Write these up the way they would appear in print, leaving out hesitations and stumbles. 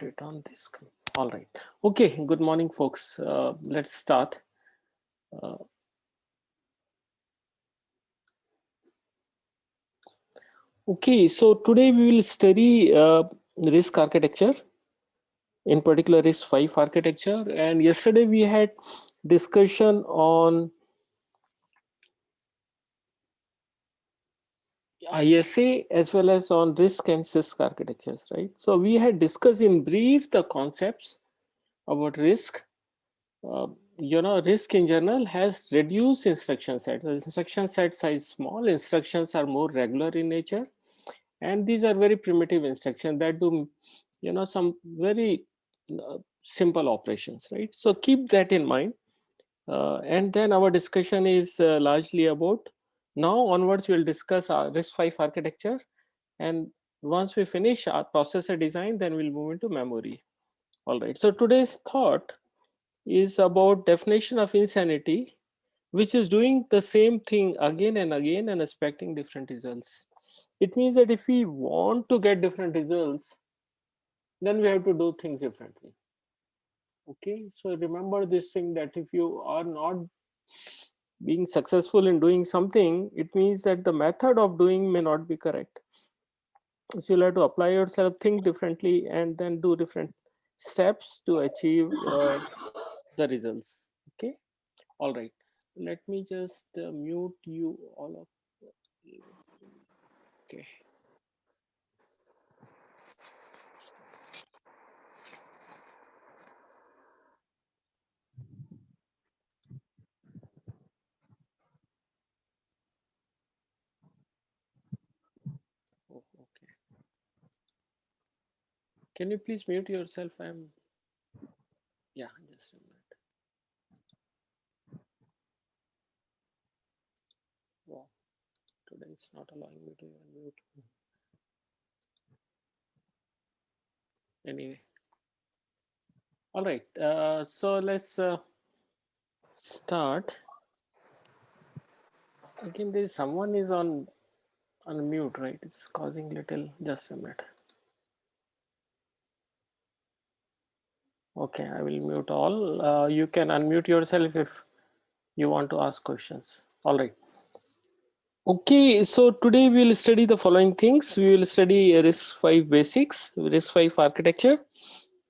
it on this. All right. Okay. Good morning, folks. Let's start. Okay. So today we will study RISC architecture, in particular RISC-V architecture. And yesterday we had discussion on ISA as well as on RISC and CISC architectures, right? So we had discussed in brief the concepts about RISC. RISC in general has reduced instruction set. The instruction set size small, instructions are more regular in nature, and these are very primitive instructions that do, some very simple operations, right? So keep that in mind. And then our discussion is largely about, now onwards we'll discuss our RISC-V architecture, and once we finish our processor design, then we'll move into memory. All right, so today's thought is about definition of insanity, which is doing the same thing again and again and expecting different results. It means that if we want to get different results, then we have to do things differently. Okay, so remember this thing, that if you are not being successful in doing something, it means that the method of doing may not be correct. So you'll have to apply yourself, think differently, and then do different steps to achieve the results. Okay, all right, let me just mute you all up. Okay. Oh, okay. Can you please mute yourself? Yeah, just a minute. Wow, today it's not allowing me to mute. Anyway. All right, so let's start. Again, there is someone is on mute, right? It's causing little, just a minute. Okay, I will mute all. You can unmute yourself if you want to ask questions. All right. Okay, so today we will study the following things. We will study RISC-V basics, RISC-V architecture,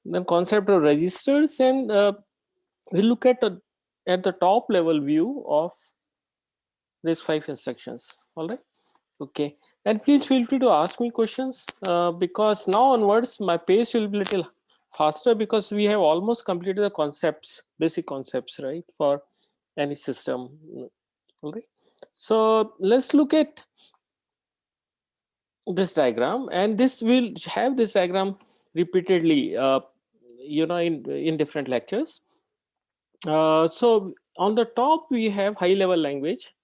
then concept of registers, and we'll look at the top level view of RISC-V instructions. All right. Okay, and please feel free to ask me questions because now onwards my pace will be little faster, because we have almost completed the concepts, basic concepts, right, for any system. All right, so let's look at this diagram, and this will have this diagram repeatedly in different lectures. So on the top we have high level language.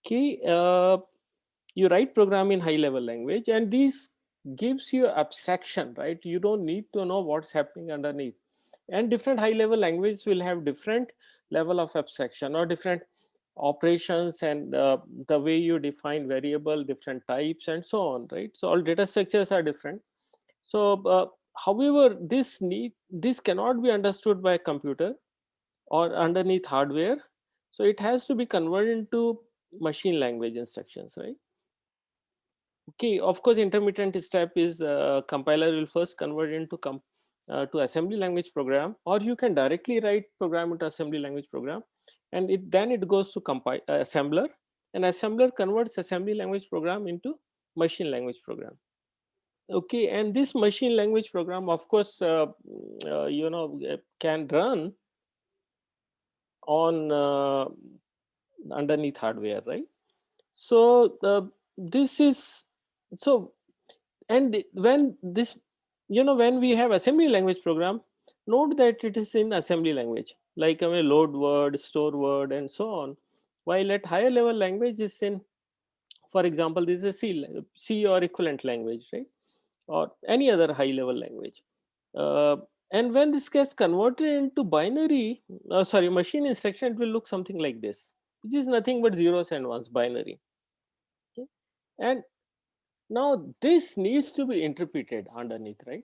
Okay, you write program in high level language, and this gives you abstraction, right? You don't need to know what's happening underneath, and different high level languages will have different level of abstraction or different operations, and the way you define variable, different types, and so on, right? So all data structures are different. So however, this cannot be understood by a computer or underneath hardware, so it has to be converted into machine language instructions, right? Okay, of course, intermittent step is compiler will first convert into to assembly language program, or you can directly write program into assembly language program, and then it goes to assembler, and assembler converts assembly language program into machine language program. Okay, and this machine language program, of course, can run on underneath hardware, right? So this is so, and when this, when we have assembly language program, note that it is in assembly language, like load word, store word, and so on, while at higher level language is in, for example, this is C or equivalent language, right, or any other high level language. uh, and when this gets converted into binary, machine instruction, it will look something like this, which is nothing but zeros and ones, binary. Okay? And now this needs to be interpreted underneath, right?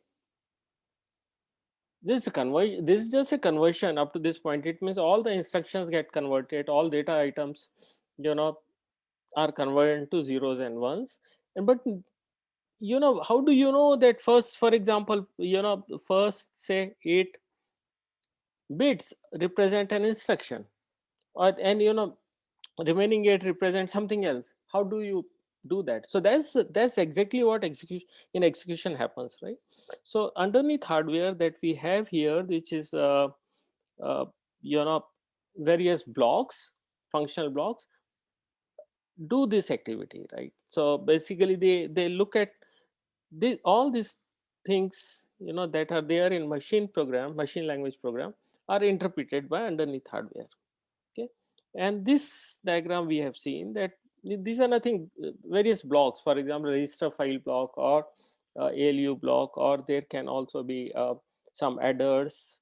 This is just a conversion up to this point. It means all the instructions get converted, all data items, you know, are converted to zeros and ones. And but how do you know that first, for example, first say 8 bits represent an instruction, or and remaining 8 represent something else? How do you do that? So that's exactly what execution happens, right? So underneath hardware that we have here, which is uh, you know various blocks, functional blocks, do this activity, right? So basically they look at all these things that are there in machine language program, are interpreted by underneath hardware. Okay, and this diagram we have seen that these are nothing, various blocks, for example register file block, or ALU block, or there can also be some adders,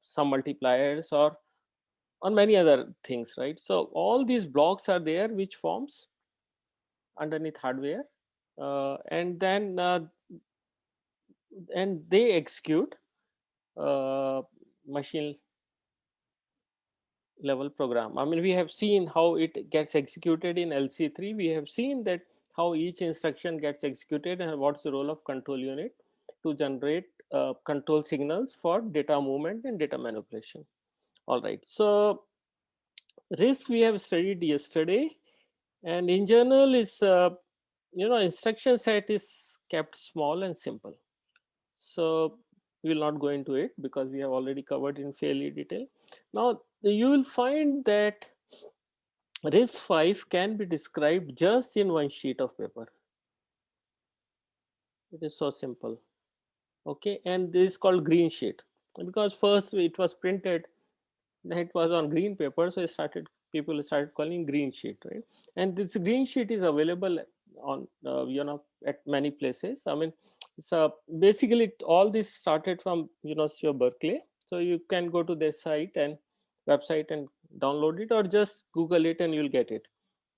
some multipliers, or many other things, right? So all these blocks are there which forms underneath hardware, and they execute uh, machine level program. I mean, we have seen how it gets executed in LC3. We have seen that how each instruction gets executed and what's the role of control unit to generate control signals for data movement and data manipulation. All right. So RISC we have studied yesterday, and in general is instruction set is kept small and simple. So we will not go into it because we have already covered in fairly detail. Now you will find that RISC-V can be described just in one sheet of paper. It is so simple. Okay, and this is called green sheet because first it was printed, then it was on green paper, so people started calling green sheet, right? And this green sheet is available on at many places. I mean, so basically all this started from University of Berkeley, so you can go to their website and download it, or just Google it and you'll get it.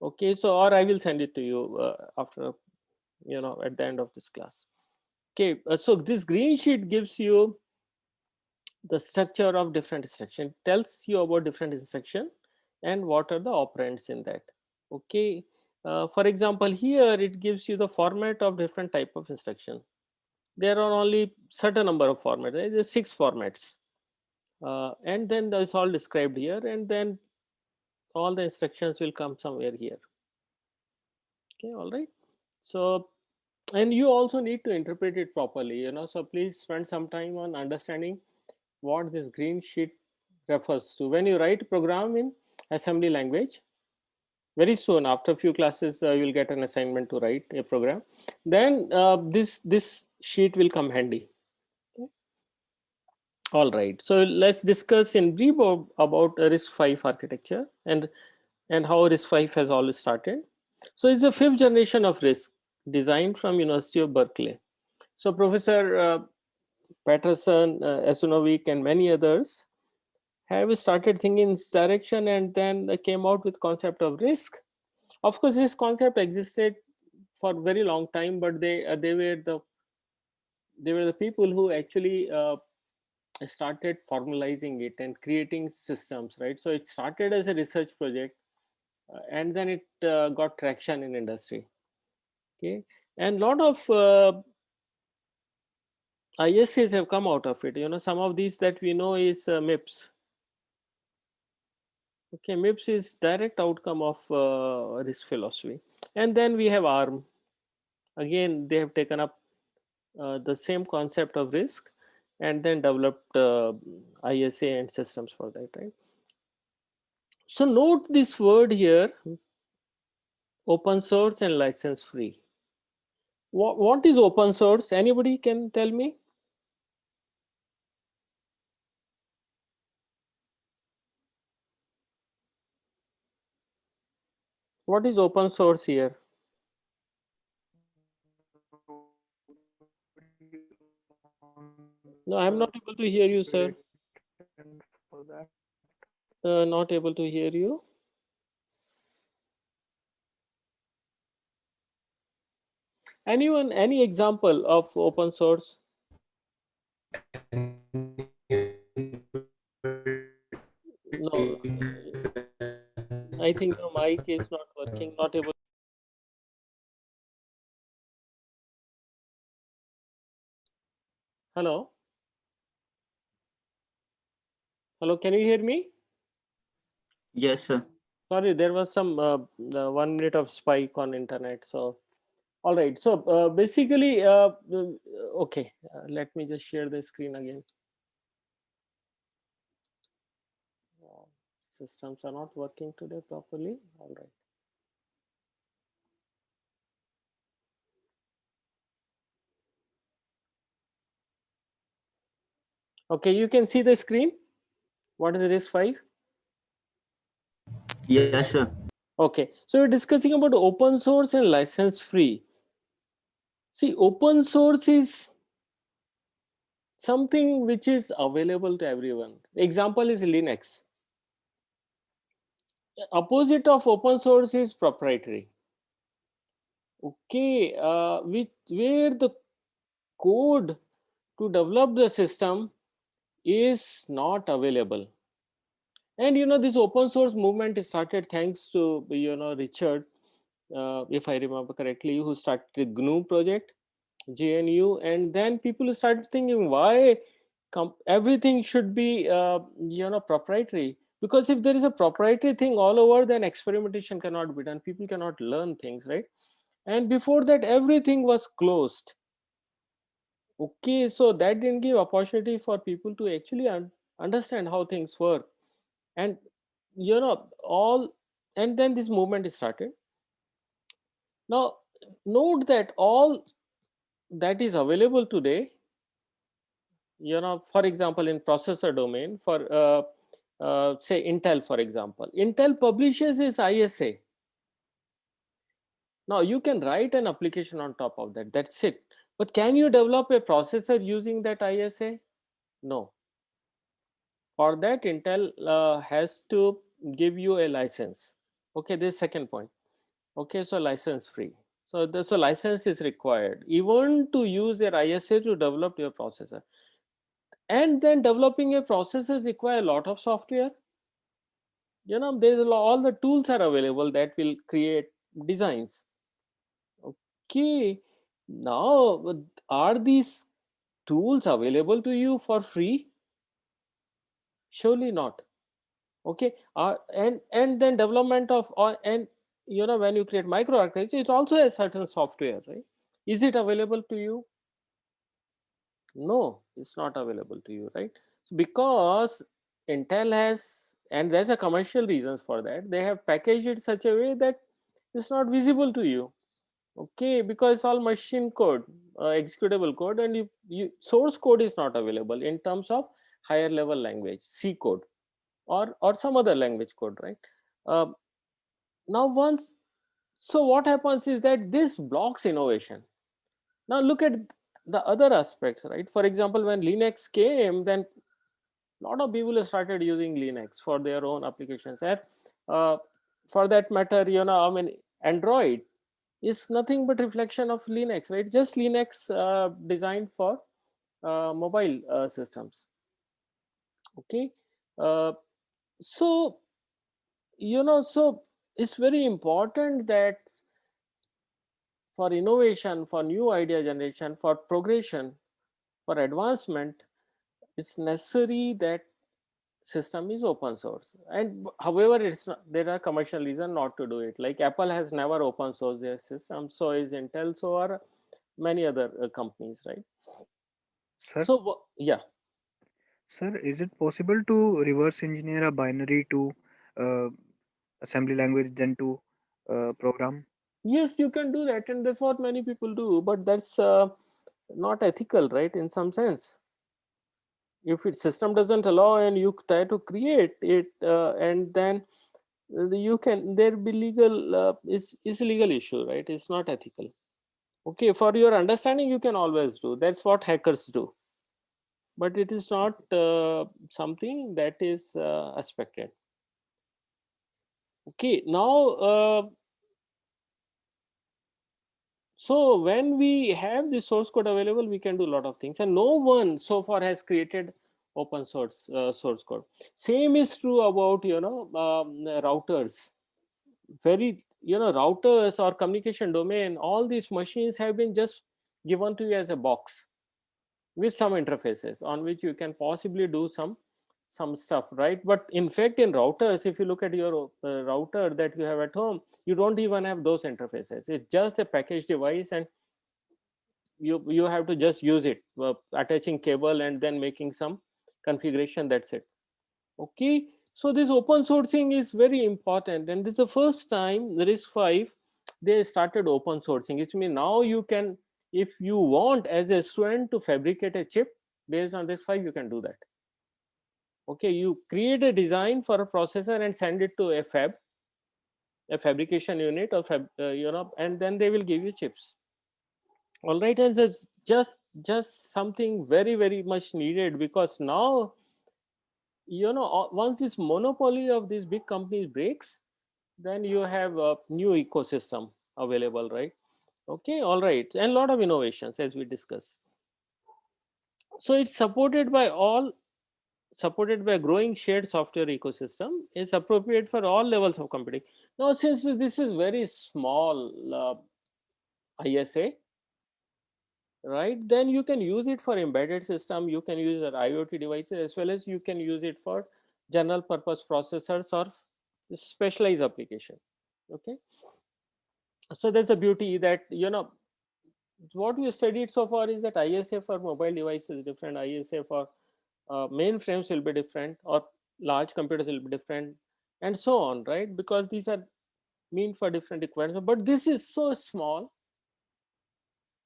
Okay, so or I will send it to you after at the end of this class. Okay, so this green sheet gives you the structure of different instruction, tells you about different instruction and what are the operands in that. Okay, for example here it gives you the format of different type of instruction. There are only certain number of formats, right? There's 6 formats, and then that's all described here, and then all the instructions will come somewhere here. Okay, all right. So, and you also need to interpret it properly, so please spend some time on understanding what this green sheet refers to. When you write program in assembly language, very soon after a few classes you'll get an assignment to write a program, then this sheet will come handy. All right, so let's discuss in brief about RISC-V architecture and how RISC-V has all started. So it's the 5th generation of RISC, designed from University of Berkeley. So Professor Patterson, Esunovic, and many others have started thinking in this direction, and then they came out with concept of RISC. Of course, this concept existed for very long time, but they were the people who actually started formalizing it and creating systems, right? So it started as a research project, and then it got traction in industry. Okay, and lot of ISAs have come out of it. Some of these that we know is MIPS. Okay, MIPS is direct outcome of RISC philosophy. And then we have ARM. Again, they have taken up the same concept of RISC and then developed ISA and systems for that, right? So note this word here, open source and license free. What is open source? Anybody can tell me? What is open source here? No, I'm not able to hear you, sir. Not able to hear you. Anyone, any example of open source? No, I think your mic is not working, not able. Hello? Hello, can you hear me? Yes, sir. Sorry, there was some 1 minute of spike on internet. So, all right. So, basically, okay, let me just share the screen again. Uh, Systems are not working today properly. All right. Okay, you can see the screen. What is RISC-V? Yes, sir. Okay, so we're discussing about open source and license free. See, open source is something which is available to everyone. Example is Linux. Opposite of open source is proprietary. Okay, where the code to develop the system is not available. And this open source movement is started thanks to Richard, if I remember correctly, who started the GNU project, GNU, and then people started thinking why everything should be proprietary. Because if there is a proprietary thing all over, then experimentation cannot be done. People cannot learn things, right? And before that, everything was closed. Okay, so that didn't give opportunity for people to actually understand how things work. And all, and then this movement is started. Now note that all that is available today, for example, in processor domain, for say Intel, for example, Intel publishes its ISA. Now you can write an application on top of that, that's it. But can you develop a processor using that ISA? No. For that, Intel has to give you a license. Okay, this second point. Okay, so license free. So license is required even to use your ISA to develop your processor. And then developing a processor require a lot of software. There's all the tools are available that will create designs. Okay, now are these tools available to you for free? Surely not. Okay, and then development of and when you create microarchitecture, it's also a certain software, right? Is it available to you? No, it's not available to you, right? So because Intel has, and there's a commercial reasons for that, they have packaged it such a way that it's not visible to you. Okay, because it's all machine code, executable code, and you source code is not available in terms of higher level language, C code, or some other language code, right? Um, Now once, so what happens is that this blocks innovation. Now look at the other aspects, right? For example, when Linux came, then a lot of people started using Linux for their own applications. And uh, for that matter, I mean, Android is nothing but reflection of Linux, right? Just Linux designed for mobile systems. Okay, uh, so so it's very important that for innovation, for new idea generation, for progression, for advancement, it's necessary that system is open source. And however, it's not, there are commercial reasons not to do it. Like Apple has never open sourced their system, so is Intel, so are many other companies, right? Sir, So yeah, sir, is it possible to reverse engineer a binary to uh, assembly language then to program? yes, you can do that, and that's what many people do. But that's not ethical, right? In some sense, if its system doesn't allow and you try to create it, and then you can, there be legal is a legal issue, right? It's not ethical. Okay, for your understanding, you can always do. That's what hackers do, but it is not something that is expected. Okay, now so when we have the source code available, we can do a lot of things, and no one so far has created open source code. Same is true about routers. Very, routers or communication domain, all these machines have been just given to you as a box with some interfaces on which you can possibly do some stuff, right? But in fact, in routers, if you look at your router that you have at home, you don't even have those interfaces. It's just a package device, and you have to just use it, attaching cable and then making some configuration, that's it. Okay, so this open sourcing is very important, and this is the first time the RISC-V they started open sourcing. It means now you can, if you want as a student to fabricate a chip based on RISC-V, you can do that. Okay, you create a design for a processor and send it to a fab, a fabrication unit, or and then they will give you chips. All right, and it's just something very much needed, because now, once this monopoly of these big companies breaks, then you have a new ecosystem available, right? Okay, all right, and a lot of innovations as we discussed. So it's supported by a growing shared software ecosystem. It's appropriate for all levels of computing. Now, since this is very small ISA, right, then you can use it for embedded system, you can use it IoT devices, as well as you can use it for general purpose processors or specialized application. Okay, so there's a beauty that, what we studied so far is that ISA for mobile devices is different, ISA for mainframes will be different, or large computers will be different, and so on, right? Because these are meant for different requirements. But this is so small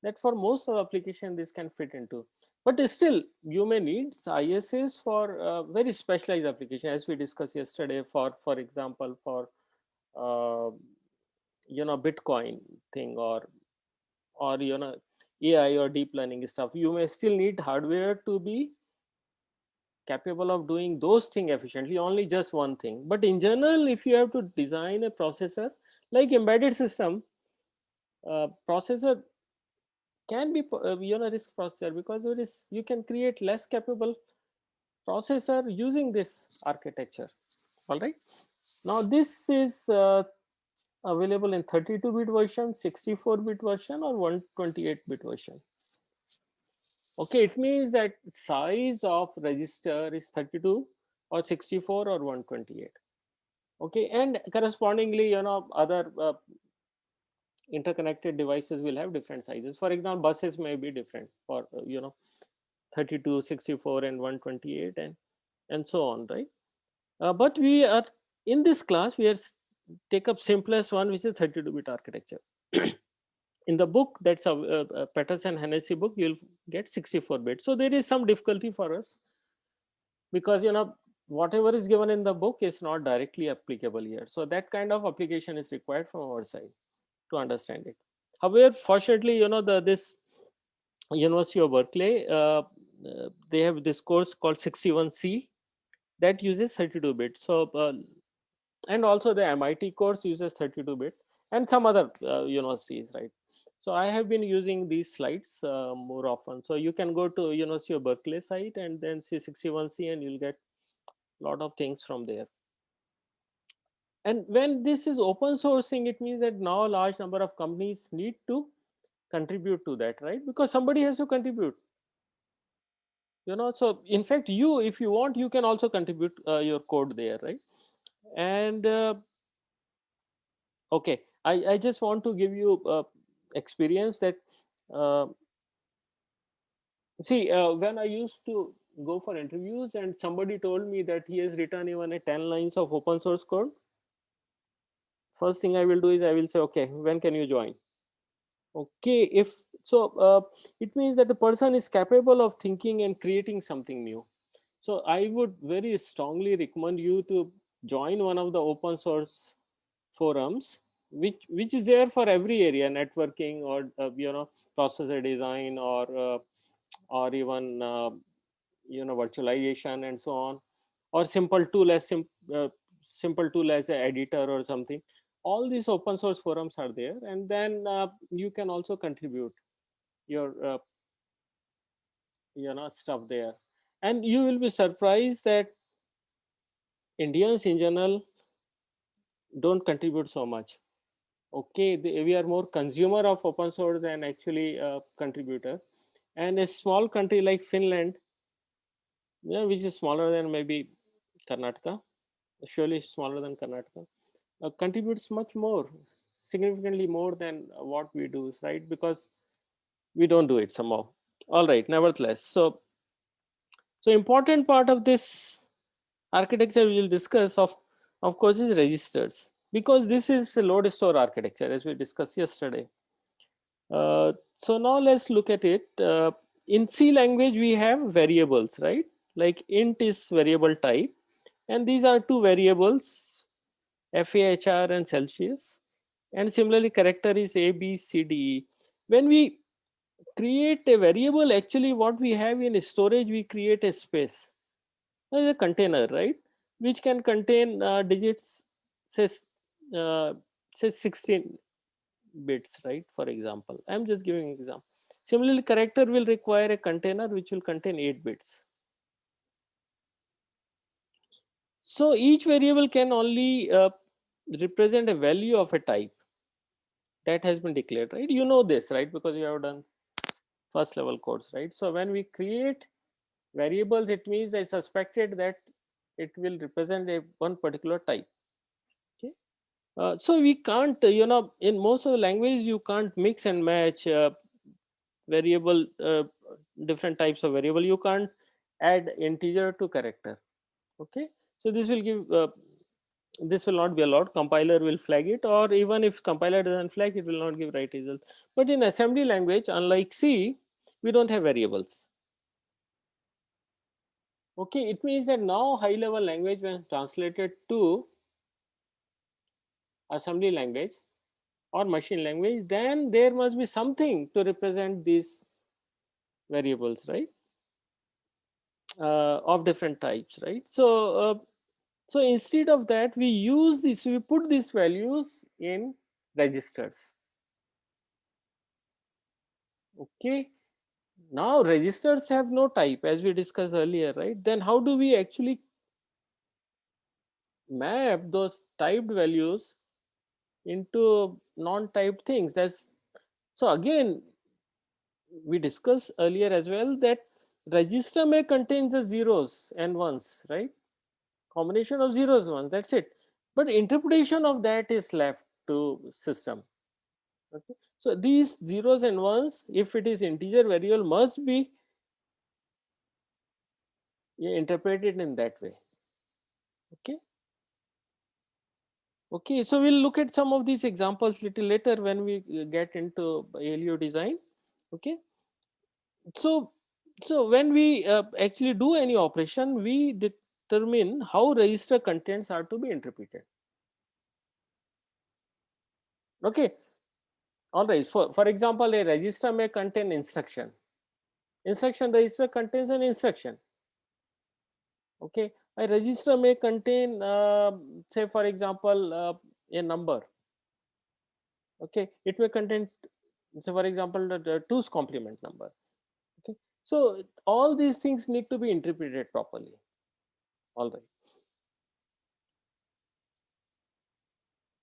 that for most of the application this can fit into. But still, you may need ISAs for very specialized application, as we discussed yesterday. For example, for uh, Bitcoin thing, or AI or deep learning stuff, you may still need hardware to be capable of doing those things efficiently, only just one thing. But in general, if you have to design a processor like embedded system, processor can be RISC processor, because there is, you can create less capable processor using this architecture. All right, now this is available in 32-bit version, 64-bit version, or 128-bit version. Okay, it means that size of register is 32 or 64 or 128. Okay, and correspondingly, other interconnected devices will have different sizes. For example, buses may be different for 32, 64, and 128, and so on, right? But we are, in this class, we are take up simplest one, which is 32-bit architecture. In the book, that's a Peterson Hennessy book, you'll get 64-bit. So there is some difficulty for us, because whatever is given in the book is not directly applicable here. So that kind of application is required from our side to understand it. However, fortunately, this University of Berkeley, they have this course called 61C that uses 32-bit. So and also the MIT course uses 32-bit, and some other universities, right? So I have been using these slides more often. So you can go to University of Berkeley site and then see 61C, and you'll get a lot of things from there. And when this is open sourcing, it means that now a large number of companies need to contribute to that, right? Because somebody has to contribute. So in fact, if you want, you can also contribute your code there, right? And okay, I just want to give you experience that uh, see, when I used to go for interviews and somebody told me that he has written even a 10 lines of open source code, first thing I will do is I will say, okay, when can you join? Okay, if so, it means that the person is capable of thinking and creating something new. So I would very strongly recommend you to join one of the open source forums, which is there for every area, networking, or processor design, or even virtualization, and so on, or simple tool as an editor or something. All these open source forums are there, and then you can also contribute your stuff there. And you will be surprised that Indians in general don't contribute so much. Okay, we are more consumer of open source than actually a contributor. And a small country like Finland, yeah, which is smaller than maybe Karnataka, surely smaller than Karnataka, contributes much more, significantly more than what we do, right? Because we don't do it somehow. All right, nevertheless. So important part of this architecture we will discuss of course is registers, because this is a load store architecture as we discussed yesterday. So now let's look at it. In C language we have variables, right? Like int is variable type, and these are two variables, FAHR and Celsius, and similarly character is A, B, C, D, E. When we create a variable, actually what we have in storage, we create a space, a container, right, which can contain digits, says uh, say 16 bits, right? For example, I'm just giving an example. Similarly, character will require a container which will contain 8 bits. So each variable can only represent a value of a type that has been declared, right? You know this, right? Because you have done first level codes, right? So when we create variables, it means I suspected that it will represent a one particular type. Okay. So we can't, in most of the languages, you can't mix and match variable, different types of variable. You can't add integer to character. Okay. So this will not be allowed. Compiler will flag it, or even if compiler doesn't flag, it will not give right result. But in assembly language, unlike C, we don't have variables. Okay, it means that now high level language, when translated to assembly language or machine language, then there must be something to represent these variables, right? Of different types, right? So instead of that, we use this, we put these values in registers. Okay, now registers have no type, as we discussed earlier, right? Then how do we actually map those typed values into non-typed things? That's so again, we discussed earlier as well that register may contain the zeros and ones, right? Combination of zeros, ones, that's it. But interpretation of that is left to system. Okay. So these zeros and ones, if it is integer variable, must be interpreted in that way. Okay. Okay, so we'll look at some of these examples little later when we get into ALU design. Okay, so when we actually do any operation, we determine how register contents are to be interpreted. Okay, all right. For example, a register may contain instruction. Instruction register contains an instruction. Okay, a register may contain, say for example, a number. Okay, it may contain, so for example, the 2's complement number. Okay, so all these things need to be interpreted properly. All right.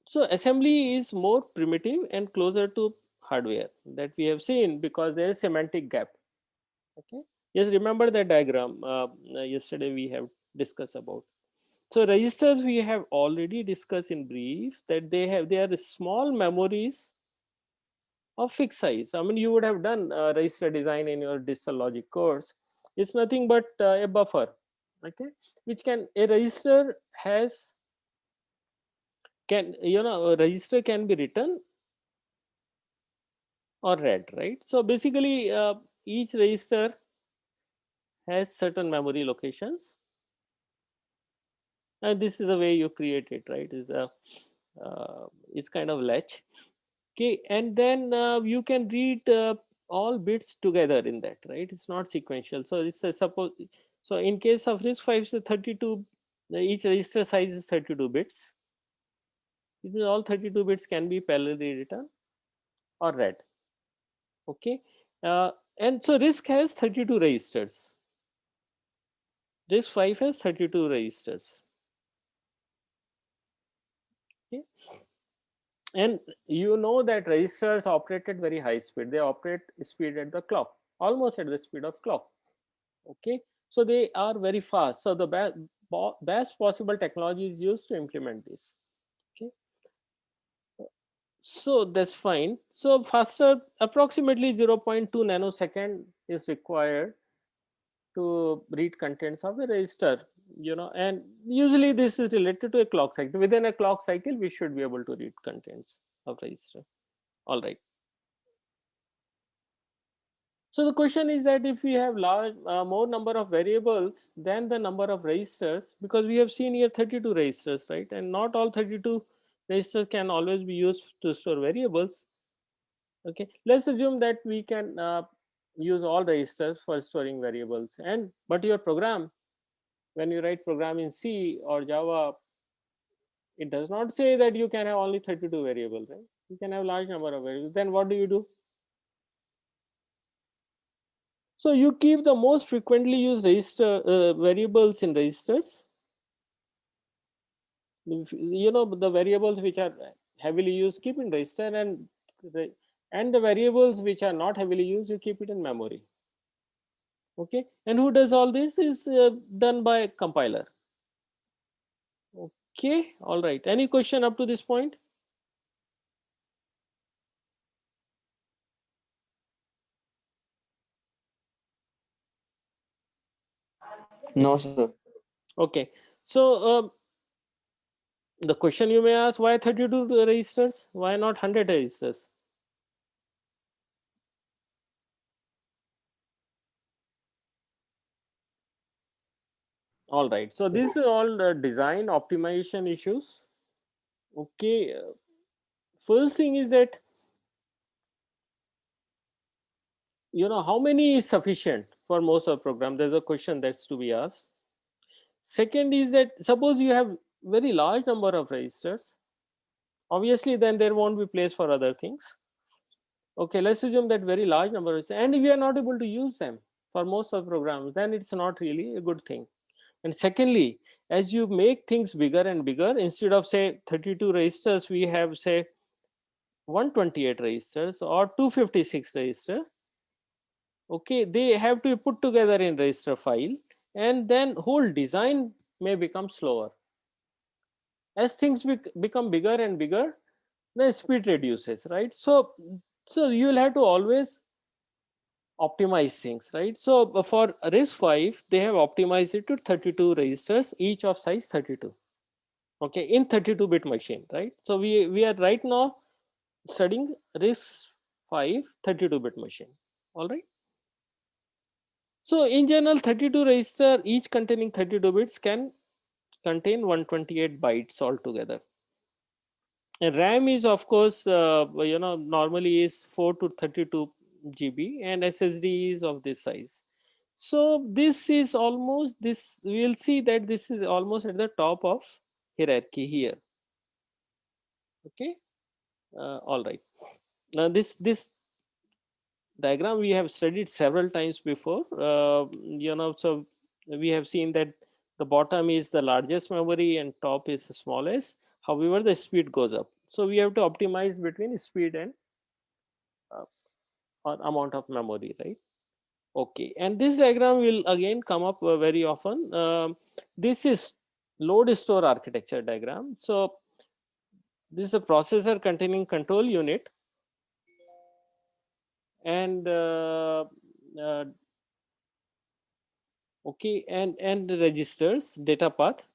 So assembly is more primitive and closer to hardware that we have seen because there is semantic gap. Okay. Yes, remember that diagram yesterday we have discussed about. So registers we have already discussed in brief that they are small memories of fixed size. I mean, you would have done register design in your digital logic course. It's nothing but a buffer, okay, which can a register has can a register can be written or read, right? So basically, each register has certain memory locations, and this is the way you create it, right? Is a it's kind of latch. Okay, and then you can read all bits together in that, right? It's not sequential. So it's a suppose. So in case of RISC-V, it's a 32. Each register size is 32 bits. It means all 32 bits can be parallelly written or read. Okay, uh, and so RISC has 32 registers. RISC-V has 32 registers. Okay. And you know that registers operate at very high speed. They operate speed at the clock, almost at the speed of clock. Okay, so they are very fast. So the best possible technology is used to implement this. Okay, so that's fine. So faster, approximately 0.2 nanosecond is required to read contents of a register, and usually this is related to a clock cycle. Within a clock cycle we should be able to read contents of register. All right. So the question is that if we have more number of variables than the number of registers, because we have seen here 32 registers, right? And not all 32 registers can always be used to store variables. Okay, let's assume that we can use all registers for storing variables. But your program, when you write program in C or Java, it does not say that you can have only 32 variables, right? You can have large number of variables. Then what do? So you keep the most frequently used register variables in registers. The variables which are heavily used, keep in register, and the variables which are not heavily used, you keep it in memory. Okay, and who does all this is done by compiler. Okay, all right. Any question up to this point? No, sir. Okay, so the question you may ask, why 32 registers? Why not 100 registers? All right, so this is all design optimization issues. Okay, first thing is that how many is sufficient for most of the program. There's a question that's to be asked. Second is that suppose you have very large number of registers, obviously then there won't be place for other things. Okay, let's assume that very large number of registers, and if we are not able to use them for most of the programs, then it's not really a good thing. And secondly, as you make things bigger and bigger, instead of say 32 registers, we have say 128 registers or 256 registers. Okay, they have to be put together in register file, and then whole design may become slower. As things become bigger and bigger, the speed reduces, right? So you will have to always optimize things, right? So for RISC-V, they have optimized it to 32 registers, each of size 32. Okay, in 32-bit machine, right? So we are right now studying RISC-V 32-bit machine. All right. So in general, 32 register, each containing 32 bits, can contain 128 bytes altogether. And RAM is, of course, normally is 4 to 32 GB, and SSD is of this size. So this is almost this. We will see that this is almost at the top of hierarchy here. Okay, all right. Now this diagram we have studied several times before. So we have seen that the bottom is the largest memory and top is the smallest. However, the speed goes up. So we have to optimize between speed and uh, or amount of memory, right? Okay, and this diagram will again come up very often. This is load store architecture diagram. So this is a processor containing control unit and okay, and registers data path.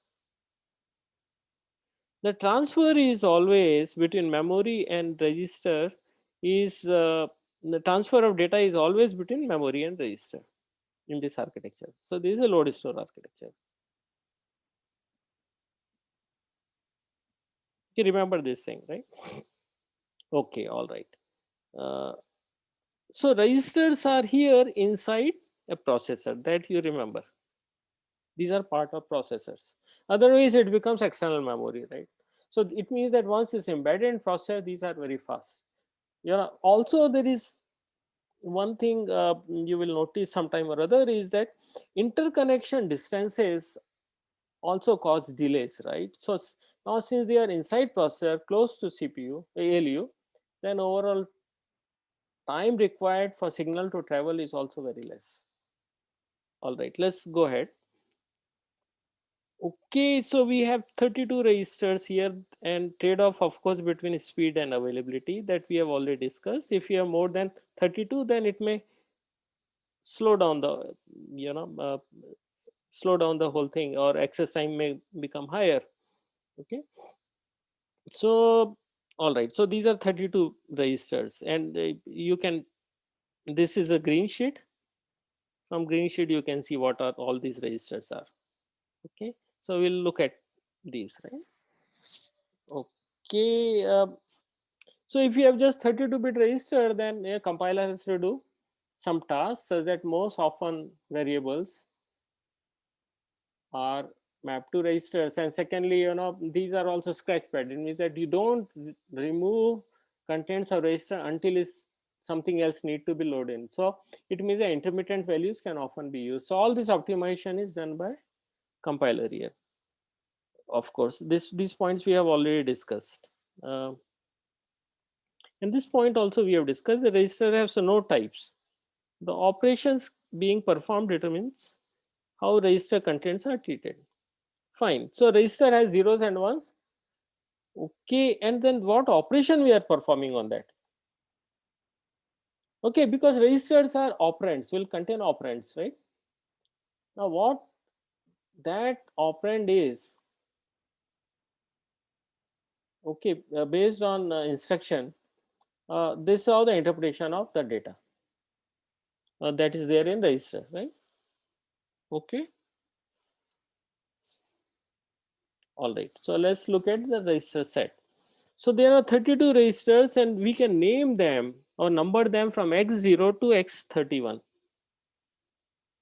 The transfer is always between memory and register. Is The transfer of data is always between memory and register in this architecture. So this is a load store architecture. You remember this thing, right? Okay, all right. uh, so registers are here inside a processor, that you remember. These are part of processors. Otherwise it becomes external memory, right? So it means that once it's embedded in processor, these are very fast. Also there is one thing you will notice sometime or other is that interconnection distances also cause delays, right? So now since they are inside processor close to CPU, ALU, then overall time required for signal to travel is also very less. All right, let's go ahead. Okay, so we have 32 registers here, and trade-off of course between speed and availability that we have already discussed. If you have more than 32, then it may slow down the, you know, slow down the whole thing, or access time may become higher. Okay, so all right, so these are 32 registers, and you can, this is a green sheet. From green sheet you can see what are all these registers are. Okay, so we'll look at these, right? Okay, so if you have just 32-bit register, then a compiler has to do some tasks such that most often variables are mapped to registers. And secondly, you know, these are also scratch pad. It means that you don't remove contents of register until is something else need to be loaded in. So it means that intermittent values can often be used. So all this optimization is done by compiler here. Of course, these points we have already discussed. And this point also we have discussed. The register has no types. The operations being performed determines how register contents are treated. Fine. So register has zeros and ones. Okay, and then what operation we are performing on that? Okay, because registers are operands, will contain operands, right? Now what that operand is, okay, based on instruction, this is how the interpretation of the data that is there in register, right? Okay. All right, so let's look at the register set. So there are 32 registers, and we can name them or number them from x0 to x31.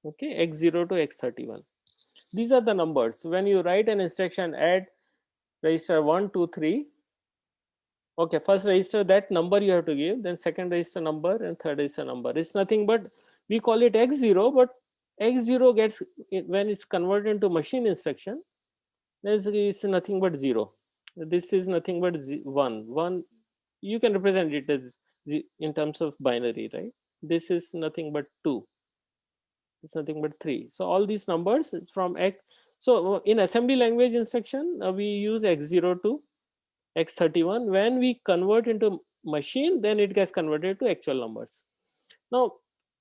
Okay, x0 to x31. These are the numbers. When you write an instruction, add register 1, 2, 3. Okay, first register, that number you have to give, then second register number, and third register number. It's nothing but, we call it x0, but x0 gets, when it's converted into machine instruction, this is nothing but 0. This is nothing but 1. 1, you can represent it as in terms of binary, right? This is nothing but 2. It's nothing but 3. So all these numbers from x. So in assembly language instruction, we use x0 to x31. When we convert into machine, then it gets converted to actual numbers. Now,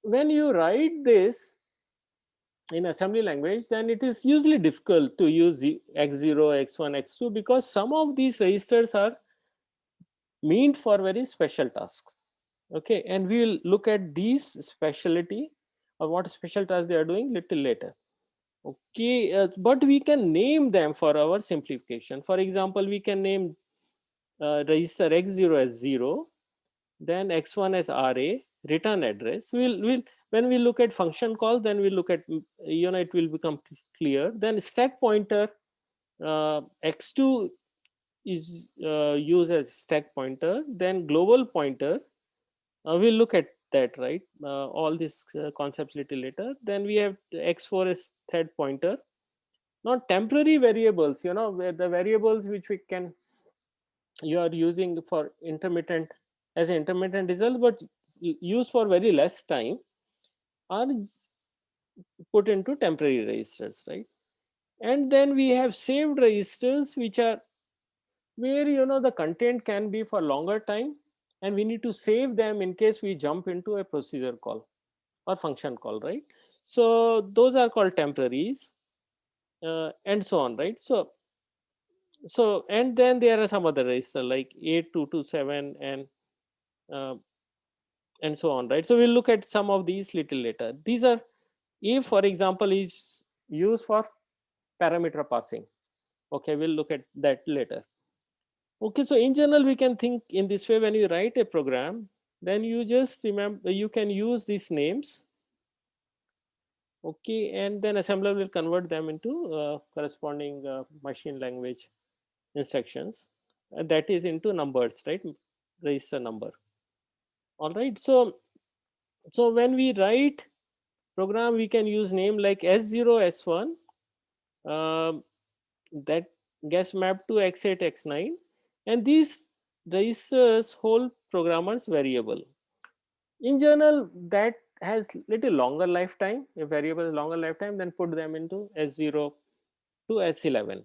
when you write this in assembly language, then it is usually difficult to use x0, x1, x2, because some of these registers are meant for very special tasks. Okay, and we will look at these specialty or what special tasks they are doing little later. Okay, but we can name them for our simplification. For example, we can name register x0 as 0, then x1 as RA, return address. We'll when we look at function call, then we look at, you know, it will become clear. Then stack pointer, x2 is used as stack pointer. Then global pointer, we'll look at that, right? All these concepts little later. Then we have x4 as thread pointer. Now temporary variables, you know, where the variables which we can, you are using for intermittent, as an intermittent result, but used for very less time, are put into temporary registers, right? And then we have saved registers, which are where, you know, the content can be for longer time, and we need to save them in case we jump into a procedure call or function call, right? So those are called temporaries, and so on, right? So and then there are some other registers like 8227 uh, and so on, right? So we'll look at some of these little later. These are, if for example is used for parameter passing. Okay, we'll look at that later. Okay, so in general we can think in this way. When you write a program, then you just remember, you can use these names. Okay, and then assembler will convert them into corresponding machine language instructions, and that is into numbers, right? Register number. All right, so So when we write program, we can use name like S0, S1, that gets mapped to X8, X9, and these registers hold programmer's variable. In general, that has little longer lifetime. A variable is longer lifetime, then put them into S0 to S11.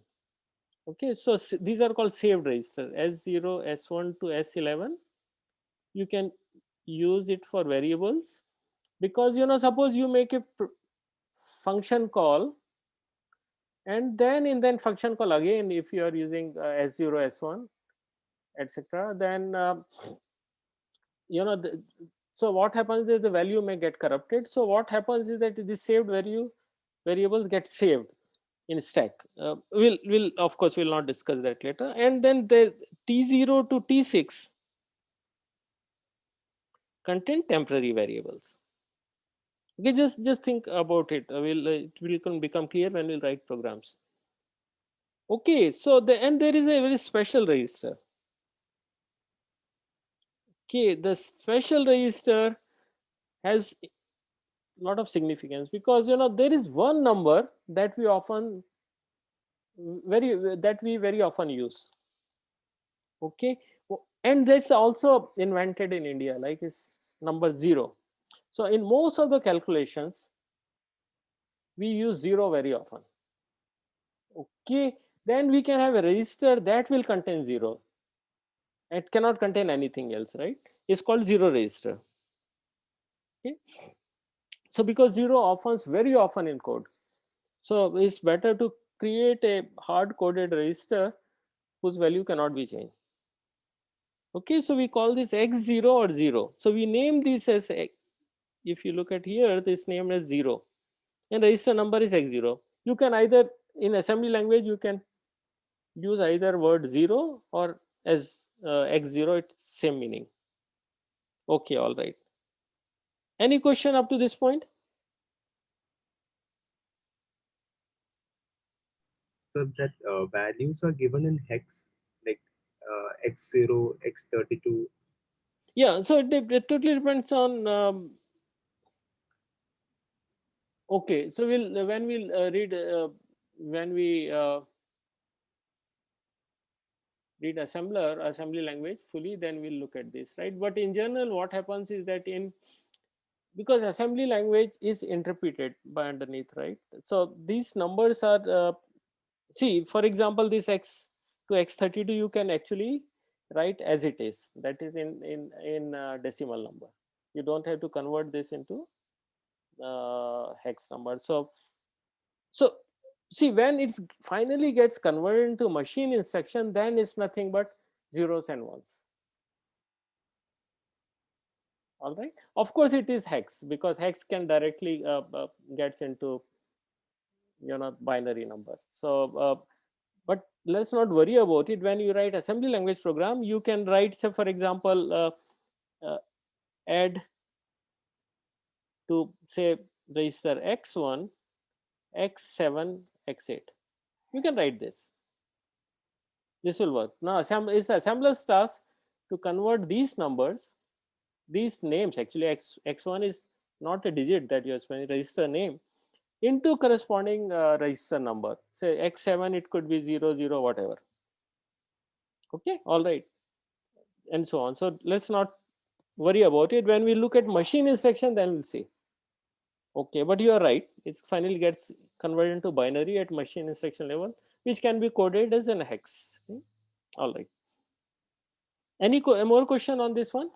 Okay, so these are called saved registers. S0, S1 to S11. You can use it for variables, because suppose you make a function call, and then in that function call again, if you are using S0, S1, etc., then the, so what happens is the value may get corrupted. So what happens is that the saved variables get saved in stack. We'll of course we'll not discuss that later. And then the T0 to T6 contain temporary variables. Okay, just think about it. It will become clear when we'll write programs. Okay, so and there is a very special register. Okay, the special register has a lot of significance, because there is one number that we very often use. Okay, and that's also invented in India, like is number 0. So in most of the calculations, we use 0 very often. Okay, then we can have a register that will contain 0. It cannot contain anything else, right? It's called 0 register. Okay, so because 0 offers very often in code, so it's better to create a hard coded register whose value cannot be changed. Okay, so we call this x0 or 0. So we name this as, if you look at here, this name as 0, and register number is x0. You can either, in assembly language, you can use either word 0 or as x0, it's same meaning. Okay, all right. Any question up to this point? So that values are given in hex, like x0, x32. Yeah, so it totally depends on okay, so when we'll read when we read assembly language fully, then we'll look at this, right? But in general, what happens is that because assembly language is interpreted by underneath, right? So these numbers are see, for example, this x to x32 you can actually write as it is, that is in decimal number. You don't have to convert this into hex number. So see, when it's finally gets converted into machine instruction, then it's nothing but zeros and ones. All right, of course it is hex, because hex can directly gets into binary number. So but let's not worry about it. When you write assembly language program, you can write, say for example, add to say register x1, x7, x8. You can write this. This will work. Now it's assembler's task to convert these numbers, these names. Actually x1 is not a digit that you are spelling, register name, into corresponding register number. Say x7, it could be 00, whatever. Okay, all right, and so on. So let's not worry about it. When we look at machine instruction, then we'll see. Okay, but you are right, it finally gets converted into binary at machine instruction level, which can be coded as an hex. All right, any more question on this one?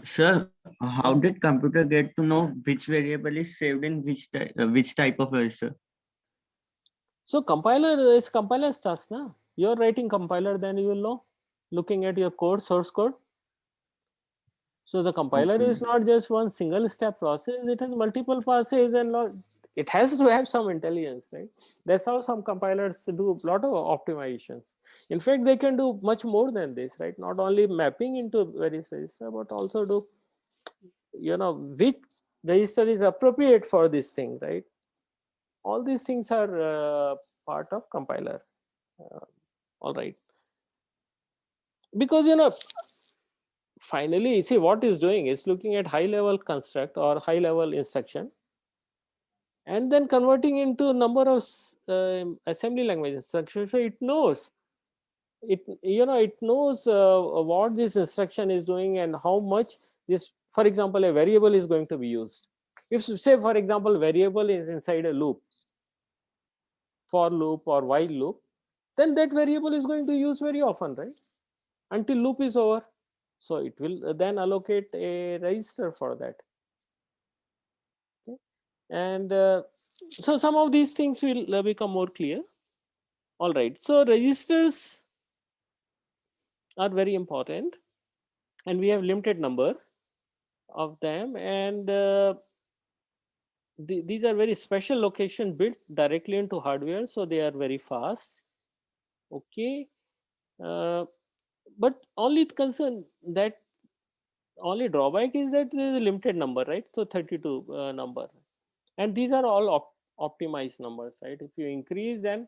Sir, how did computer get to know which variable is saved in which type of register? So compiler is compiler's task, na? You're writing compiler, then you will know, looking at your code, source code. So the compiler Okay. is not just one single step process, it has multiple passes, and it has to have some intelligence, right? That's how some compilers do a lot of optimizations. In fact, they can do much more than this, right? Not only mapping into various register, but also do, which register is appropriate for this thing, right? All these things are part of compiler. All right, because finally, see what it's doing is looking at high level construct or high level instruction and then converting into number of assembly language instructions. So it knows it knows what this instruction is doing and how much this, for example, a variable is going to be used. If say for example variable is inside a loop, for loop or while loop, then that variable is going to use very often, right, until loop is over. So it will then allocate a register for that. Okay. And so some of these things will become more clear. All right, so registers are very important and we have limited number of them, and these are very special location built directly into hardware, so they are very fast. Okay. But only concern that only drawback is that there is a limited number, right? So 32 number, and these are all optimized numbers, right? If you increase, then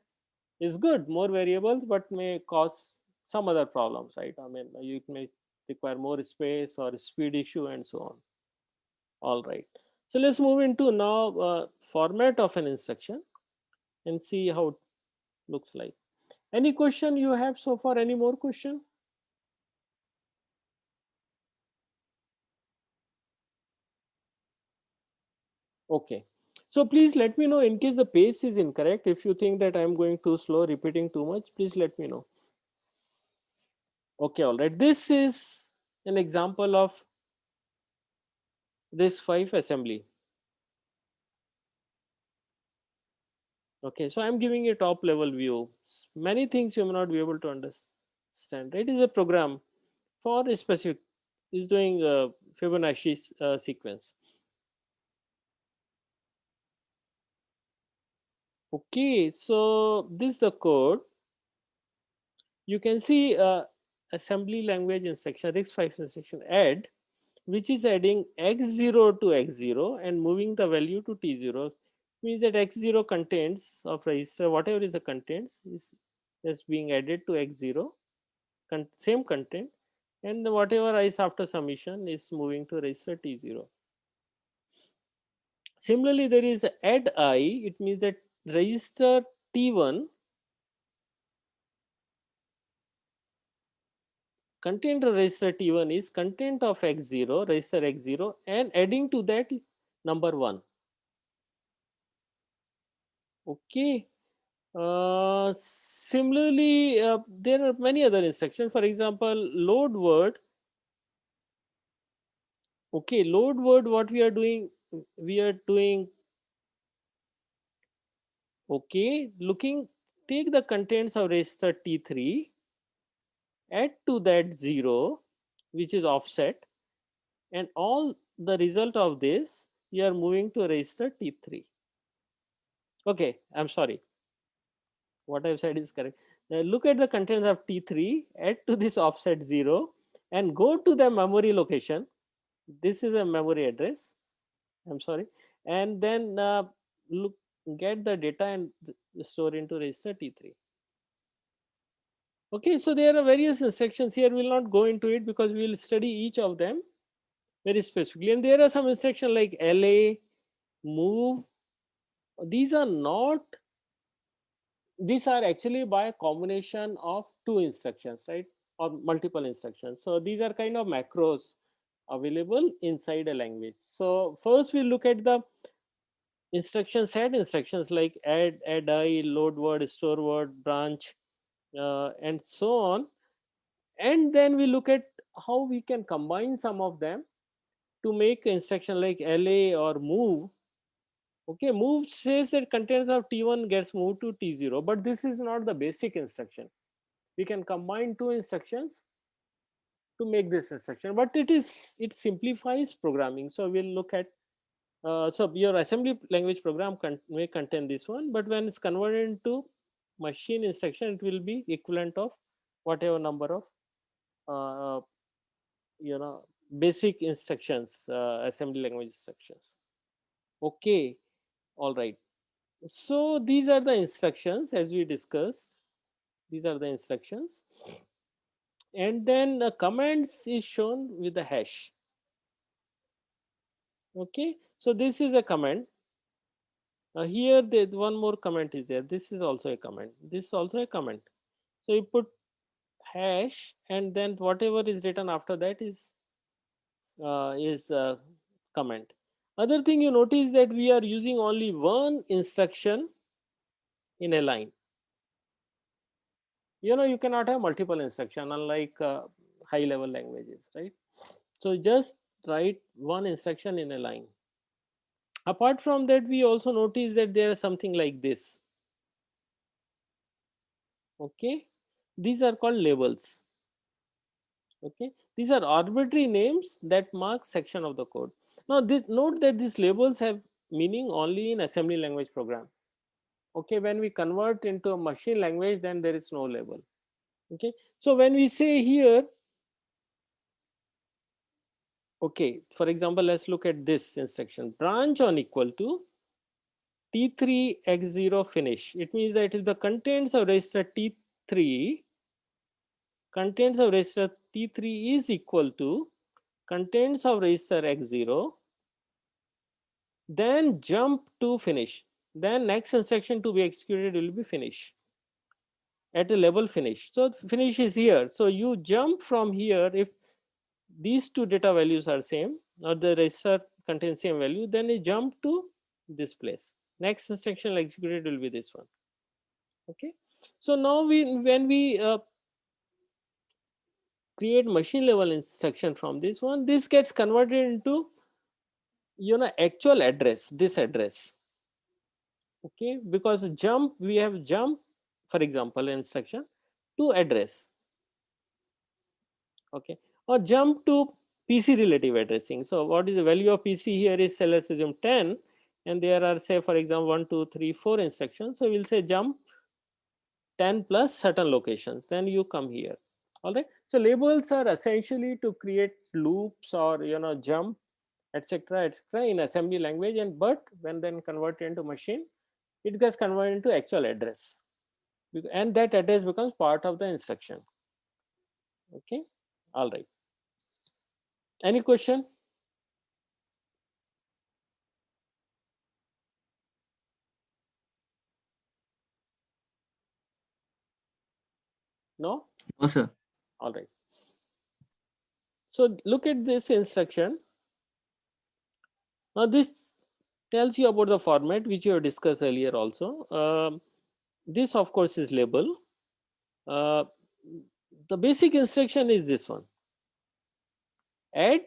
it's good, more variables, but may cause some other problems, right? I mean, it may require more space or speed issue and so on. All right, so let's move into now format of an instruction and see how it looks like. Any question you have so far? Any more question? Okay, so please let me know in case the pace is incorrect. If you think that I'm going too slow, repeating too much, please let me know. Okay, all right, this is an example of RISC-V assembly. Okay, so I'm giving a top level view. Many things you may not be able to understand. It is a program for a specific, is doing a Fibonacci sequence. Okay, so this is the code. You can see assembly language instruction, RISC-V instruction add, which is adding x0 to x0 and moving the value to t0. Means that x0 contains of register, whatever is the contents is being added to x0, same content, and whatever is after summation is moving to register t0. Similarly, there is add I, it means that register t1 content of register t1 is content of x0, register x0, and adding to that number 1. Okay. Similarly, there are many other instructions. For example, load word. Okay, load word, what we are doing, okay, take the contents of register T3, add to that 0, which is offset, and all the result of this, you are moving to register T3. Okay, I'm sorry. What I've said is correct. Now look at the contents of T3, add to this offset 0, and go to the memory location. This is a memory address. I'm sorry. And then get the data and store into register T3. Okay, so there are various instructions here. We'll not go into it because we will study each of them very specifically. And there are some instructions like LA, move. These are not, these are actually by a combination of two instructions, right? Or multiple instructions. So these are kind of macros available inside a language. So first we look at the instruction set, instructions like add, I, load word, store word, branch, and so on. And then we look at how we can combine some of them to make instruction like LA or move. Okay, move says that contents of T1 gets moved to T0, but this is not the basic instruction. We can combine two instructions to make this instruction, but it simplifies programming. So we'll look at so your assembly language program may contain this one, but when it's converted into machine instruction, it will be equivalent of whatever number of uh, basic instructions, assembly language instructions. Okay, all right. So these are the instructions as we discussed. These are the instructions. and then comments is shown with the hash. Okay, so this is a comment. Here the one more comment is there. This is also a comment. This is also a comment. So you put hash, and then whatever is written after that is comment. Other thing you notice that we are using only one instruction in a line. You cannot have multiple instruction unlike high level languages, right? So just write one instruction in a line. Apart from that, we also notice that there is something like this. Okay, these are called labels. Okay, these are arbitrary names that mark section of the code. Now note that these labels have meaning only in assembly language program. Okay, when we convert into a machine language, then there is no label. Okay, so when we say here, okay, for example, let's look at this instruction: branch on equal to T3 X0 finish. It means that if the contents of register T3 is equal to contents of register X0, then jump to finish. Then next instruction to be executed will be finish at a level finish. So finish is here. So you jump from here if these two data values are same or the register contains same value, then you jump to this place. Next instruction executed will be this one. Okay. So now when we create machine level instruction from this one, this gets converted into actual address, this address. Okay, because jump, we have jump, for example, instruction to address. Okay, or jump to PC relative addressing. So what is the value of PC here is, say, let's assume 10, and there are, say, for example, 1 2 3 4 instructions. So we'll say jump 10 plus certain locations, then you come here. All right, so labels are essentially to create loops or jump, etc., etc., in assembly language, and but when then converted into machine, it gets converted into actual address, and that address becomes part of the instruction. Okay, all right, any question? No? No, sir. All right, so look at this instruction. Now this tells you about the format which you have discussed earlier also. This of course is label. uh, the basic instruction is this one: add,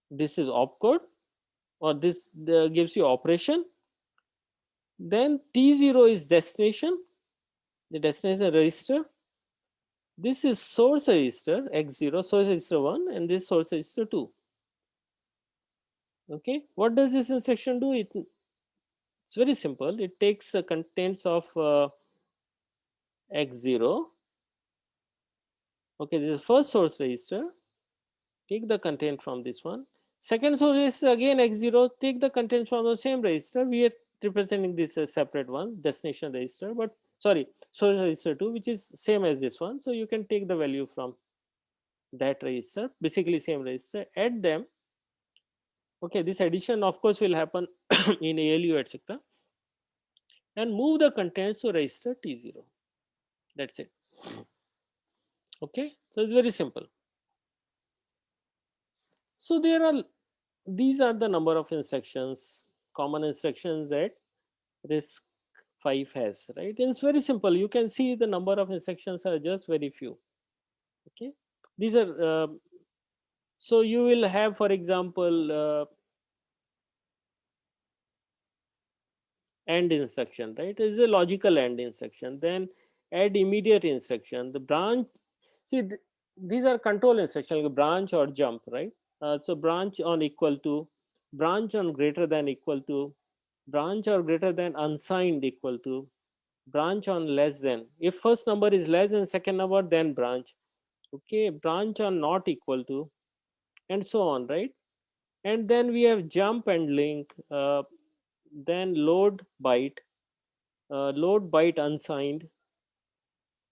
this is opcode, or this gives you operation. Then T0 is destination, the destination register. This is source register X0, source register 1, and this source register 2. Okay, what does this instruction do? It's very simple. It takes the contents of X0. Okay, this is first source register. Take the content from this one. Second source register again X0. Take the content from the same register. We are representing this as separate one, destination register, but sorry, source register 2, which is same as this one. So you can take the value from that register, basically same register, add them. Okay, this addition of course will happen in ALU, etc., and move the contents to register T0. That's it. Okay, so it's very simple. So these are the number of instructions, common instructions that RISC-V has, right? And it's very simple. You can see the number of instructions are just very few. Okay, these are so you will have, for example, AND instruction, right? It is a logical AND instruction. Then add immediate instruction. The branch, see, these are control instruction, like branch or jump, right? So branch on equal to, branch on greater than equal to, branch or greater than unsigned equal to, branch on less than. If first number is less than second number, then branch. Okay, branch on not equal to, and so on, right? And then we have jump and link, then load byte unsigned.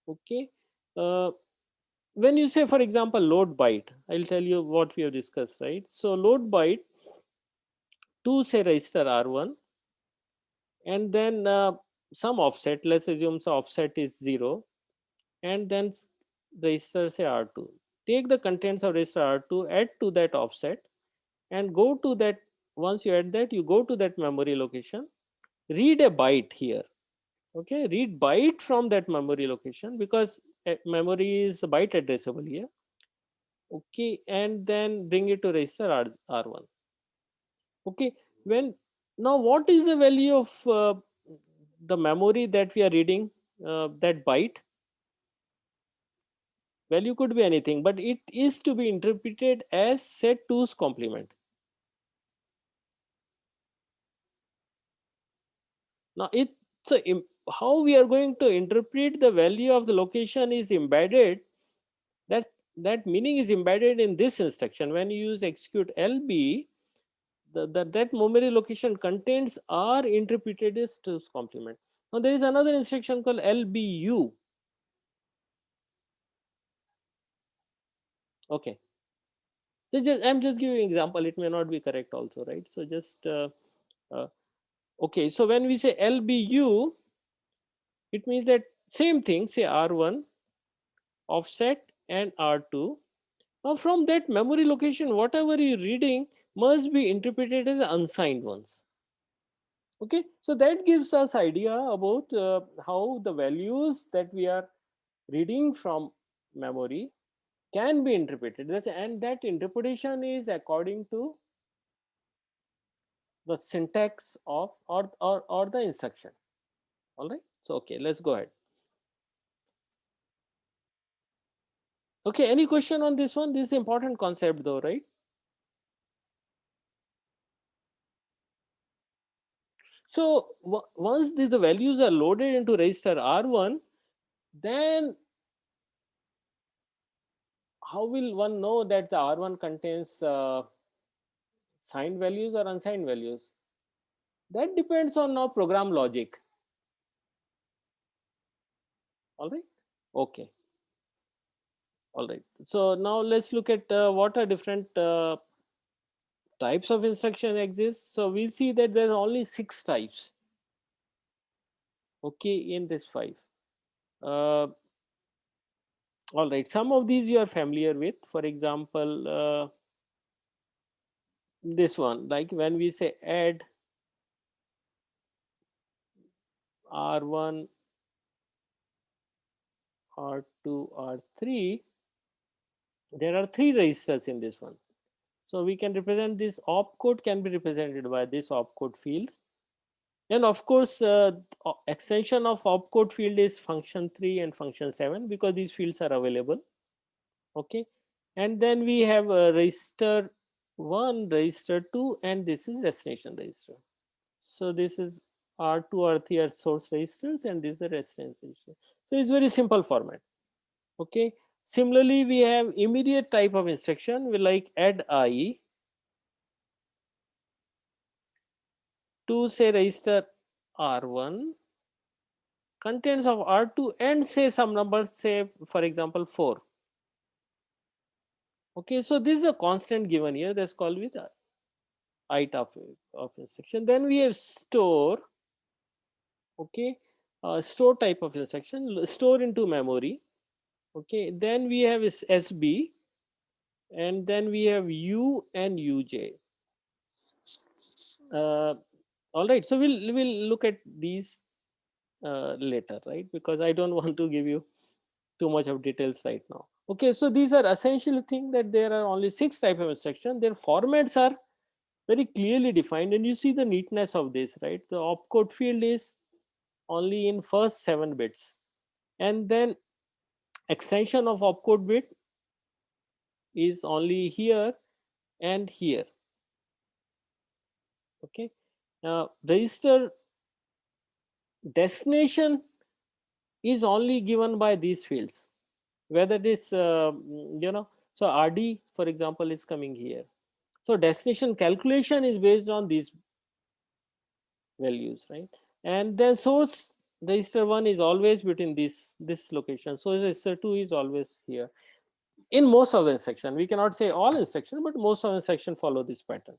Okay, when you say, for example, load byte, I'll tell you what we have discussed, right? So load byte to say register R1, and then some offset, let's assume the offset is 0, and then register say R2. Take the contents of register R2, add to that offset, and go to that. Once you add that, you go to that memory location, read a byte here. Okay, read byte from that memory location, because memory is byte addressable here. Okay, and then bring it to register R1. Okay, when now what is the value of the memory that we are reading, that byte? Value could be anything, but it is to be interpreted as set 2's complement. Now it, so how we are going to interpret the value of the location is embedded, that that meaning is embedded in this instruction. When you use execute LB, that memory location contains are interpreted as 2's complement. Now there is another instruction called LBU. Okay, so I'm just giving an example, it may not be correct also, right? So just uh, okay, so when we say LBU, it means that same thing, say R1 offset and R2. Now from that memory location, whatever you're reading must be interpreted as unsigned ones. Okay, so that gives us idea about how the values that we are reading from memory can be interpreted. And that interpretation is according to the syntax of or the instruction. All right, so okay, let's go ahead. Okay, any question on this one? This is important concept though, right? So once the values are loaded into register R1, then how will one know that the R1 contains signed values or unsigned values? That depends on now program logic. All right. Okay. All right. So now let's look at what are different types of instruction exist. So we'll see that there are only 6 types. Okay, in this 5. All right. Some of these you are familiar with. For example, this one, like when we say add R1, R2, R3, there are 3 registers in this one. So we can represent this opcode can be represented by this opcode field. And of course, extension of opcode field is function 3 and function 7 because these fields are available. Okay. And then we have register 1, register 2, and this is destination register. So this is R2, R3 are source registers, and this is the reference register. So it's very simple format. Okay. Similarly, we have immediate type of instruction. We like add I to say register R1, contents of R2, and say some numbers, say for example 4. Okay, so this is a constant given here, that's called with I type of instruction. Then we have store. Okay, store type of instruction, store into memory. Okay, then we have is SB, and then we have U and UJ. All right, so we'll look at these later, right? Because I don't want to give you too much of details right now. Okay, so these are essential thing that there are only 6 type of instruction. Their formats are very clearly defined, and you see the neatness of this, right? The opcode field is only in first 7 bits, and then extension of opcode bit is only here and here. Okay, register destination is only given by these fields, whether it is so RD for example is coming here. So destination calculation is based on these values, right? And then source register 1 is always between this location, so register 2 is always here. in most of the instruction. We cannot say all instruction, but most of the instruction follow this pattern.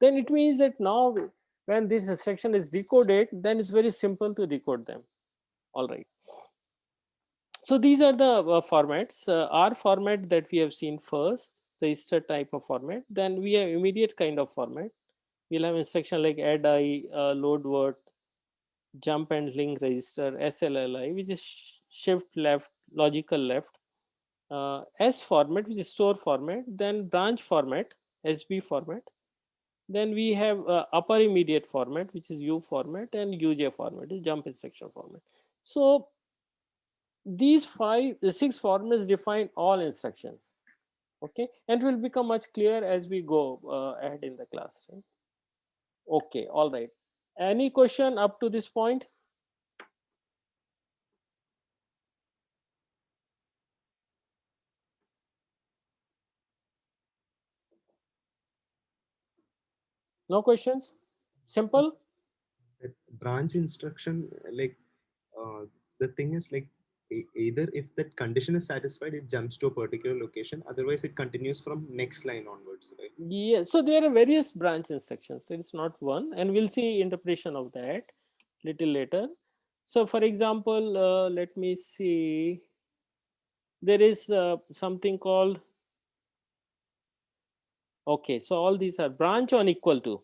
Then it means that now when this instruction is decoded, then it's very simple to decode them. All right. So these are the formats. Our format that we have seen first, register type of format. Then we have immediate kind of format. We'll have instruction like add I, load word, jump and link register, SLLI, which is shift left, logical left. S format, which is store format. Then branch format, SB format. Then we have upper immediate format, which is U format, and UJ format, is jump instruction format. So these six formats define all instructions. Okay, and it will become much clear as we go ahead in the class. Right? Okay, all right. Any question up to this point? No questions? Simple? That branch instruction, like the thing is like either if that condition is satisfied, it jumps to a particular location. Otherwise, it continues from next line onwards, right? Yeah. So there are various branch instructions. There is not one, and we'll see interpretation of that little later. So, for example, let me see. There is something called. Okay, so all these are branch on equal to.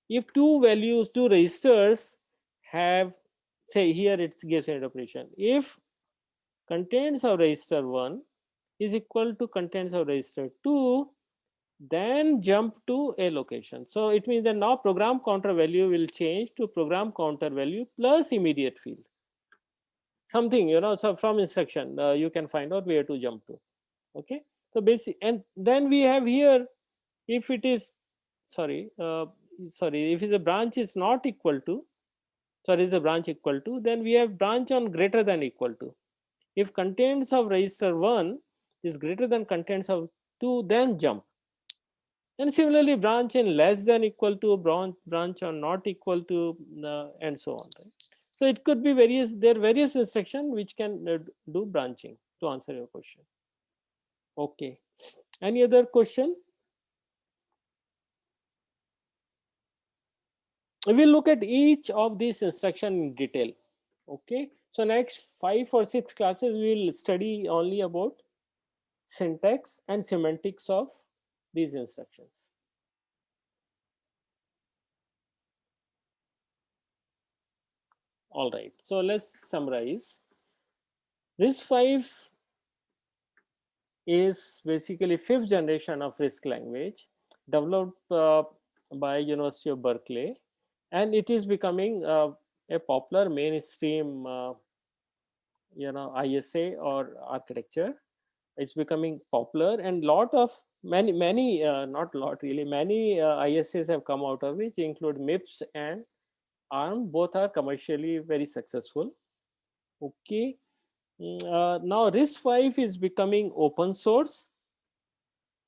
If two values, two registers have, say here it gives an interpretation. If contents of register 1 is equal to contents of register 2, then jump to a location. So it means that now program counter value will change to program counter value plus immediate field. Something, so from instruction, you can find out where to jump to. Okay. So basic, and then we have here, if it is, if the branch is not equal to, is the branch equal to, then we have branch on greater than equal to. If contents of register 1 is greater than contents of 2, then jump. And similarly, branch in less than equal to, branch on not equal to, and so on. Right? So it could be various, there are various instructions which can do branching, to answer your question. Okay. Any other question? We will look at each of these instructions in detail. Okay. So next 5 or 6 classes we will study only about syntax and semantics of these instructions. All right. So let's summarize. RISC-V is basically 5th generation of RISC language developed by University of Berkeley, and it is becoming a popular mainstream ISA or architecture. It's becoming popular, and many not lot really, many ISAs have come out of which include MIPS and ARM. Both are commercially very successful. Okay. Now RISC-V is becoming open source.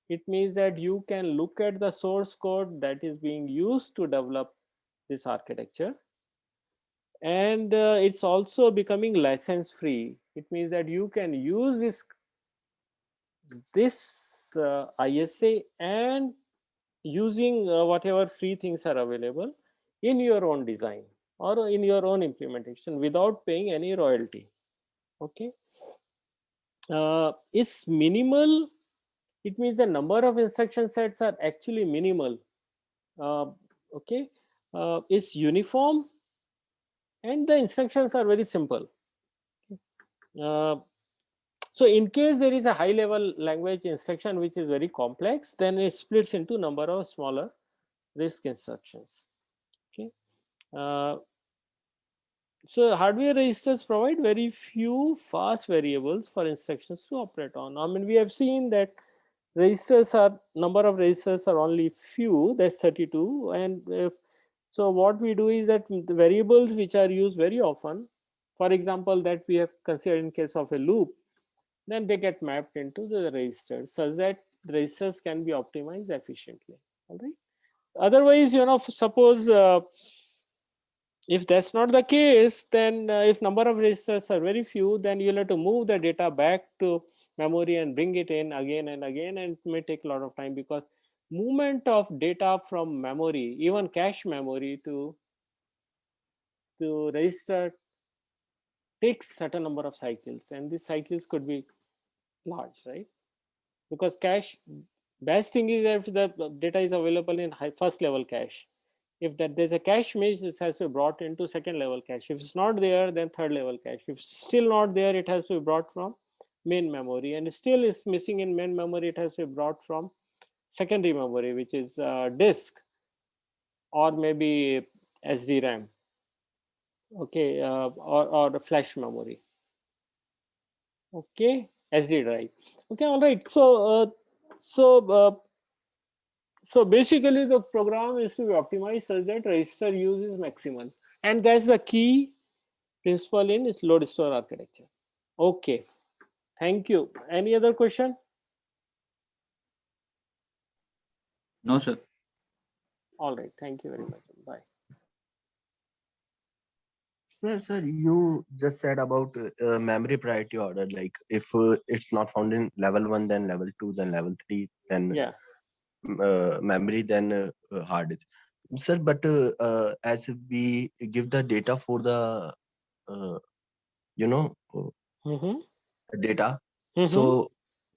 It means that you can look at the source code that is being used to develop this architecture, and it's also becoming license free. It means that you can use this ISA and using whatever free things are available in your own design or in your own implementation without paying any royalty. Okay. It's minimal. It means the number of instruction sets are actually minimal. Okay. It's uniform, and the instructions are very simple. So in case there is a high level language instruction which is very complex, then it splits into number of smaller RISC instructions. Okay. So hardware registers provide very few fast variables for instructions to operate on. I mean, we have seen that number of registers are only few, that's 32. And so what we do is that the variables which are used very often, for example, that we have considered in case of a loop, then they get mapped into the registers such that the registers can be optimized efficiently. All right. Otherwise, suppose if that's not the case, then if number of registers are very few, then you'll have to move the data back to memory and bring it in again and again, and it may take a lot of time, because movement of data from memory, even cache memory, to register takes certain number of cycles, and these cycles could be large, right? Because cache, best thing is if the data is available in first level cache. If that there's a cache miss, it has to be brought into second level cache. If it's not there, then third level cache. If it's still not there, it has to be brought from main memory, and still is missing in main memory, it has to be brought from secondary memory, which is disk or maybe SDRAM, okay, or the flash memory, okay, SD drive, okay, all right. So basically the program is to be optimized such that register use is maximal, and that's the key principle in is load store architecture. Okay, thank you. Any other question? No, sir. All right, thank you very much. Bye. Sir, you just said about memory priority order. Like if it's not found in level 1, then level 2, then level 3, then Yeah. memory, then hard disk. Sir, but as we give the data for the uh, you know Mm-hmm. data, Mm-hmm. so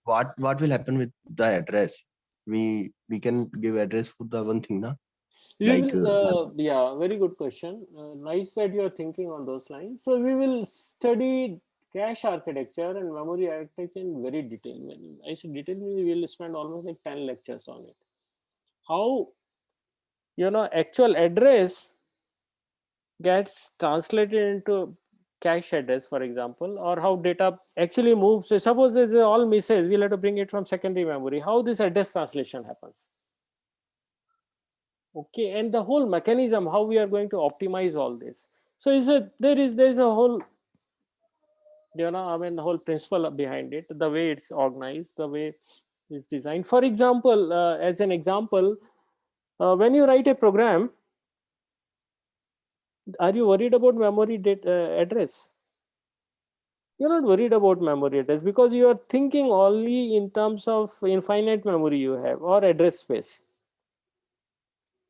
what will happen with the address? We can give address for the one thing, na? We Like will, yeah, very good question. Nice that you are thinking on those lines. So we will study cache architecture and memory architecture in very detail. When I say detail, we will spend almost like 10 lectures on it. How, actual address gets translated into cache address, for example, or how data actually moves. So suppose there's all misses, we'll have to bring it from secondary memory. How this address translation happens. Okay, and the whole mechanism, how we are going to optimize all this. So there is a whole, the whole principle behind it, the way it's organized, the way it's designed. For example, as an example, when you write a program, are you worried about memory address? You're not worried about memory address because you are thinking only in terms of infinite memory you have or address space.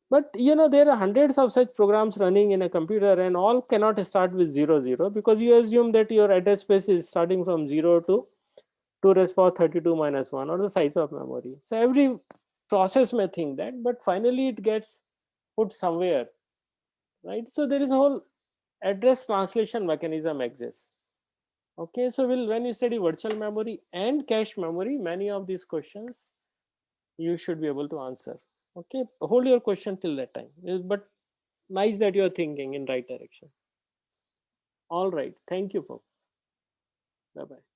But there are hundreds of such programs running in a computer, and all cannot start with 0 0, because you assume that your address space is starting from 0 to 2 raised to power 32 minus 1, or the size of memory. So every process may think that, but finally it gets put somewhere, right? So there is a whole address translation mechanism exists. Okay, so when you study virtual memory and cache memory, many of these questions you should be able to answer. Okay, hold your question till that time. But nice that you are thinking in right direction. All right, thank you folks. Bye bye.